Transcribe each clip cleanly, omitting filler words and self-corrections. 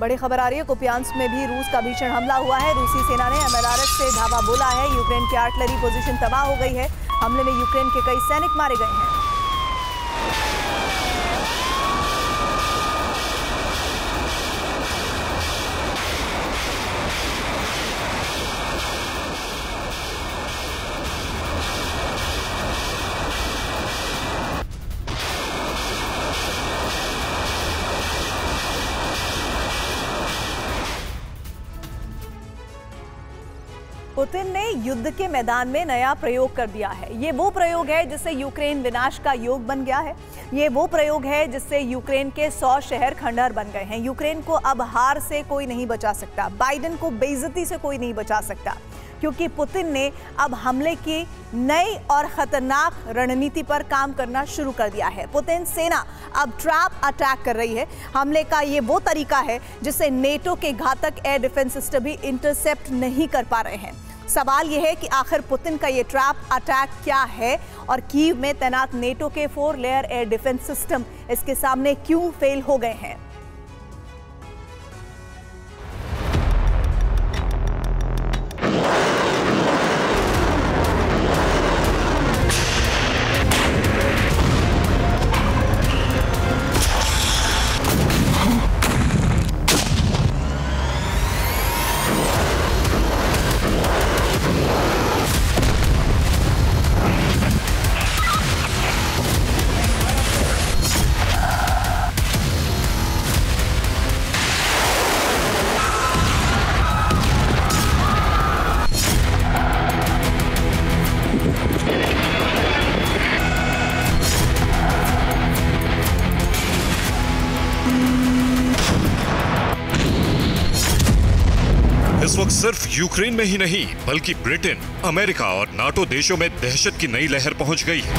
बड़ी खबर आ रही है, कुपियांस्क में भी रूस का भीषण हमला हुआ है। रूसी सेना ने एमएलआरएस से धावा बोला है। यूक्रेन की आर्टिलरी पोजीशन तबाह हो गई है। हमले में यूक्रेन के कई सैनिक मारे गए हैं। पुतिन ने युद्ध के मैदान में नया प्रयोग कर दिया है। ये वो प्रयोग है जिससे यूक्रेन विनाश का योग बन गया है। ये वो प्रयोग है जिससे यूक्रेन के 100 शहर खंडहर बन गए हैं। यूक्रेन को अब हार से कोई नहीं बचा सकता। बाइडेन को बेइज्जती से कोई नहीं बचा सकता, क्योंकि पुतिन ने अब हमले की नई और खतरनाक रणनीति पर काम करना शुरू कर दिया है। पुतिन सेना अब ट्रैप अटैक कर रही है। हमले का ये वो तरीका है जिससे नेटो के घातक एयर डिफेंस सिस्टम भी इंटरसेप्ट नहीं कर पा रहे हैं। सवाल यह है कि आखिर पुतिन का ये ट्रैप अटैक क्या है और कीव में तैनात नेटो के 4 लेयर एयर डिफेंस सिस्टम इसके सामने क्यों फेल हो गए हैं। इस वक्त सिर्फ यूक्रेन में ही नहीं बल्कि ब्रिटेन, अमेरिका और नाटो देशों में दहशत की नई लहर पहुंच गई है।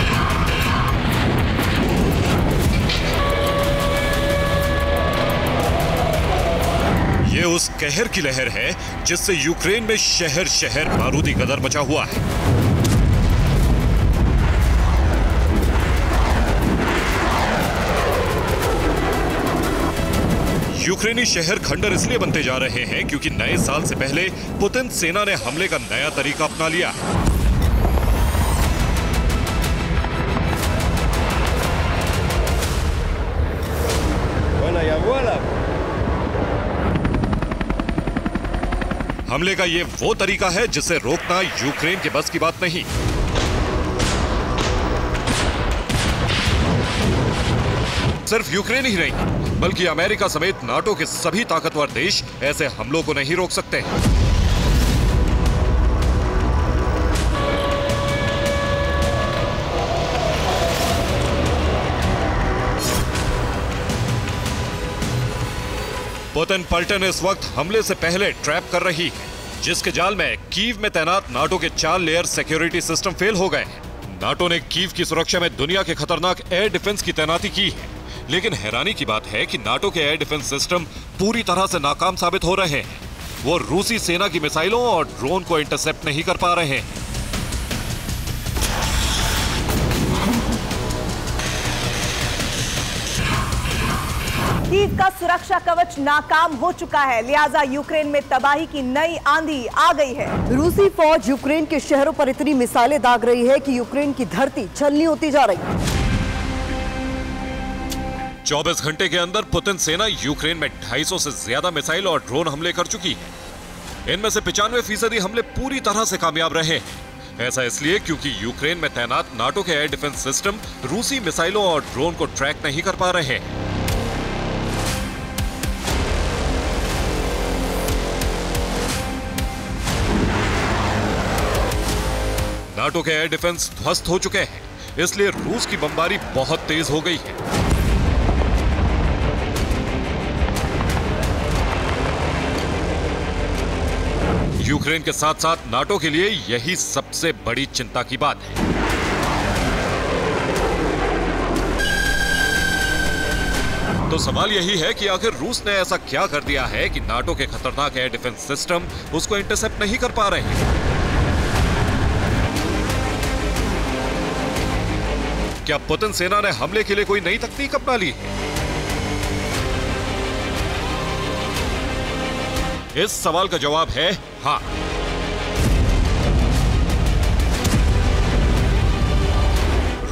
ये उस कहर की लहर है जिससे यूक्रेन में शहर शहर बारूदी गदर मचा हुआ है। यूक्रेनी शहर खंडर इसलिए बनते जा रहे हैं क्योंकि नए साल से पहले पुतिन सेना ने हमले का नया तरीका अपना लिया है। हमले का ये वो तरीका है जिसे रोकना यूक्रेन के बस की बात नहीं। सिर्फ यूक्रेन ही नहीं बल्कि अमेरिका समेत नाटो के सभी ताकतवर देश ऐसे हमलों को नहीं रोक सकते। पुतिन पलटन इस वक्त हमले से पहले ट्रैप कर रही है, जिसके जाल में कीव में तैनात नाटो के 4 लेयर सिक्योरिटी सिस्टम फेल हो गए हैं। नाटो ने कीव की सुरक्षा में दुनिया के खतरनाक एयर डिफेंस की तैनाती की है, लेकिन हैरानी की बात है कि नाटो के एयर डिफेंस सिस्टम पूरी तरह से नाकाम साबित हो रहे हैं। वो रूसी सेना की मिसाइलों और ड्रोन को इंटरसेप्ट नहीं कर पा रहे हैं। कीव का सुरक्षा कवच नाकाम हो चुका है, लिहाजा यूक्रेन में तबाही की नई आंधी आ गई है। रूसी फौज यूक्रेन के शहरों पर इतनी मिसाइलें दाग रही है कि यूक्रेन की धरती छलनी होती जा रही है। 24 घंटे के अंदर पुतिन सेना यूक्रेन में 250 से ज्यादा मिसाइल और ड्रोन हमले कर चुकी है। इनमें से 95% हमले पूरी तरह से कामयाब रहे हैं। ऐसा इसलिए क्योंकि यूक्रेन में तैनात नाटो के एयर डिफेंस सिस्टम रूसी मिसाइलों और ड्रोन को ट्रैक नहीं कर पा रहे हैं। नाटो के एयर डिफेंस ध्वस्त हो चुके हैं, इसलिए रूस की बमबारी बहुत तेज हो गई है। यूक्रेन के साथ साथ नाटो के लिए यही सबसे बड़ी चिंता की बात है। तो सवाल यही है कि आखिर रूस ने ऐसा क्या कर दिया है कि नाटो के खतरनाक एयर डिफेंस सिस्टम उसको इंटरसेप्ट नहीं कर पा रहे हैं। क्या पुतिन सेना ने हमले के लिए कोई नई तकनीक अपना ली है? इस सवाल का जवाब है हाँ।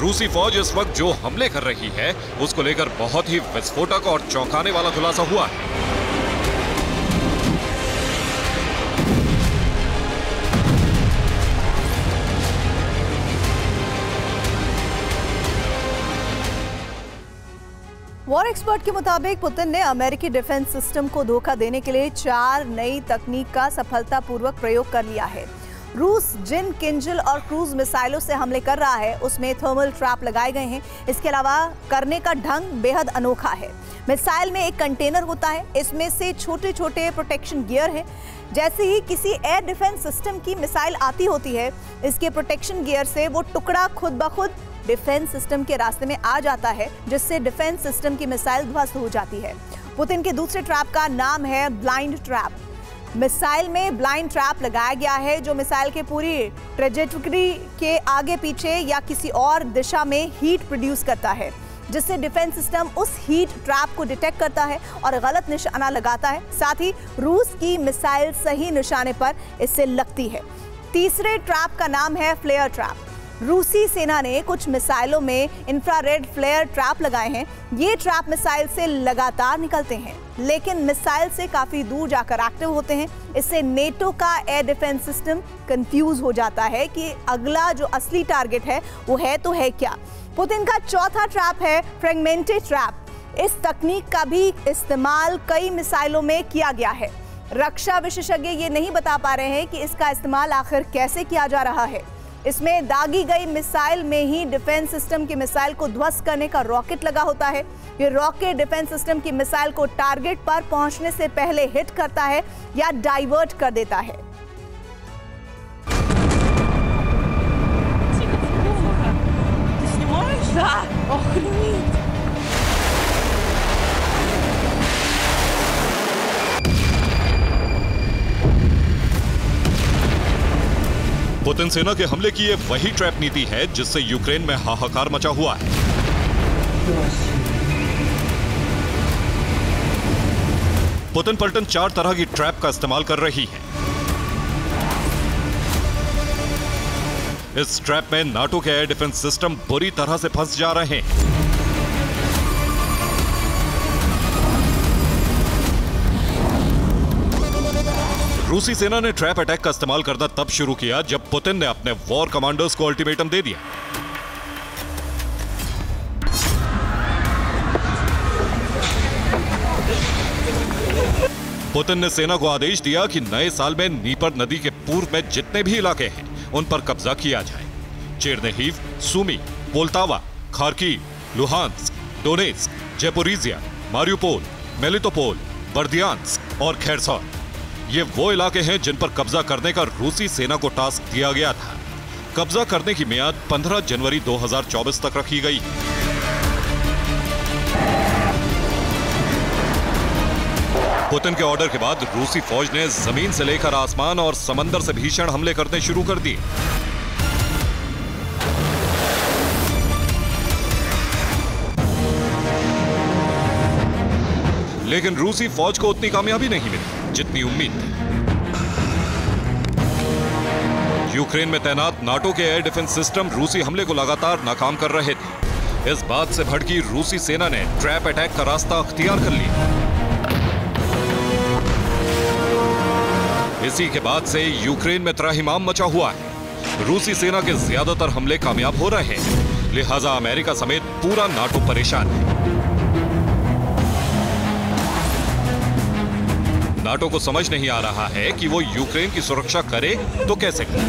रूसी फौज इस वक्त जो हमले कर रही है उसको लेकर बहुत ही विस्फोटक और चौंकाने वाला खुलासा हुआ है। वॉर एक्सपर्ट के मुताबिक पुतिन ने अमेरिकी डिफेंस सिस्टम को धोखा देने के लिए 4 नई तकनीक का सफलतापूर्वक प्रयोग कर लिया है। रूस जिन किंजल और क्रूज मिसाइलों से हमले कर रहा है उसमें थर्मल ट्रैप लगाए गए हैं। इसके अलावा करने का ढंग बेहद अनोखा है। मिसाइल में एक कंटेनर होता है, इसमें से छोटे छोटे प्रोटेक्शन गियर हैं। जैसे ही किसी एयर डिफेंस सिस्टम की मिसाइल आती होती है, इसके प्रोटेक्शन गियर से वो टुकड़ा खुद ब खुद डिफेंस सिस्टम के रास्ते में आ जाता है, जिससे डिफेंस सिस्टम की मिसाइल ध्वस्त हो जाती है। पुतिन के दूसरे ट्रैप का नाम है ब्लाइंड ट्रैप। मिसाइल में ब्लाइंड ट्रैप लगाया गया है जो मिसाइल के पूरी ट्रेजेक्टरी के आगे पीछे या किसी और दिशा में हीट प्रोड्यूस करता है, जिससे डिफेंस सिस्टम उस हीट ट्रैप को डिटेक्ट करता है और गलत निशाना लगाता है। साथ ही रूस की मिसाइल सही निशाने पर इससे लगती है। तीसरे ट्रैप का नाम है फ्लेयर ट्रैप। रूसी सेना ने कुछ मिसाइलों में इंफ्रारेड फ्लेयर ट्रैप लगाए हैं। ये ट्रैप मिसाइल से लगातार निकलते हैं, लेकिन मिसाइल से काफी दूर जाकर एक्टिव होते हैं। इससे नेटो का एयर डिफेंस सिस्टम कंफ्यूज हो जाता है कि अगला जो असली टारगेट है वो है तो है क्या। पुतिन का चौथा ट्रैप है फ्रेगमेंटेड ट्रैप। इस तकनीक का भी इस्तेमाल कई मिसाइलों में किया गया है। रक्षा विशेषज्ञ ये नहीं बता पा रहे हैं कि इसका इस्तेमाल आखिर कैसे किया जा रहा है। इसमें दागी गई मिसाइल में ही डिफेंस सिस्टम की मिसाइल को ध्वस्त करने का रॉकेट लगा होता है। ये रॉकेट डिफेंस सिस्टम की मिसाइल को टारगेट पर पहुंचने से पहले हिट करता है या डाइवर्ट कर देता है। पुतिन सेना के हमले की ये वही ट्रैप नीति है जिससे यूक्रेन में हाहाकार मचा हुआ है। पुतिन पलटन 4 तरह की ट्रैप का इस्तेमाल कर रही है। इस ट्रैप में नाटो के एयर डिफेंस सिस्टम बुरी तरह से फंस जा रहे हैं। रूसी सेना ने ट्रैप अटैक का इस्तेमाल करना तब शुरू किया जब पुतिन ने अपने वॉर कमांडर्स को अल्टीमेटम दे दिया। पुतिन ने सेना को आदेश दिया कि नए साल में नीपर नदी के पूर्व में जितने भी इलाके हैं उन पर कब्जा किया जाए। Chernihiv, Sumy, Poltava, Kharkiv, Luhansk, Donetsk, Zaporizhzhia, Mariupol, Melitopol, Berdiansk और खेरसॉन ये वो इलाके हैं जिन पर कब्जा करने का रूसी सेना को टास्क दिया गया था। कब्जा करने की मियाद 15 जनवरी 2024 तक रखी गई। पुतिन के ऑर्डर के बाद रूसी फौज ने जमीन से लेकर आसमान और समंदर से भीषण हमले करने शुरू कर दिए। लेकिन रूसी फौज को उतनी कामयाबी नहीं मिली जितनी उम्मीद थी। यूक्रेन में तैनात नाटो के एयर डिफेंस सिस्टम रूसी हमले को लगातार नाकाम कर रहे थे। इस बात से भड़की रूसी सेना ने ट्रैप अटैक का रास्ता अख्तियार कर लिया। इसी के बाद से यूक्रेन में त्राहिमाम मचा हुआ है। रूसी सेना के ज्यादातर हमले कामयाब हो रहे हैं, लिहाजा अमेरिका समेत पूरा नाटो परेशान है। नाटो को समझ नहीं आ रहा है कि वो यूक्रेन की सुरक्षा करे तो कैसे करे।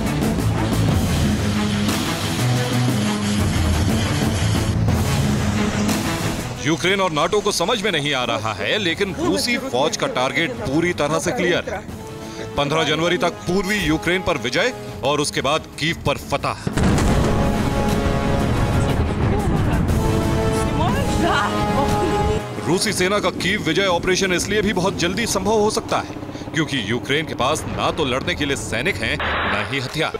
यूक्रेन और नाटो को समझ में नहीं आ रहा है, लेकिन रूसी फौज का टारगेट पूरी तरह से क्लियर है। 15 जनवरी तक पूर्वी यूक्रेन पर विजय और उसके बाद कीव पर फतह। रूसी सेना का कीव विजय ऑपरेशन इसलिए भी बहुत जल्दी संभव हो सकता है क्योंकि यूक्रेन के पास ना तो लड़ने के लिए सैनिक हैं, ना ही हथियार।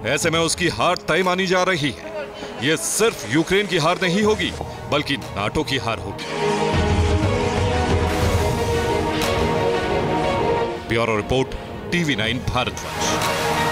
ऐसे में उसकी हार तय मानी जा रही है। ये सिर्फ यूक्रेन की हार नहीं होगी, बल्कि नाटो की हार होगी। Bureau report, TV9 Bharatvarsh.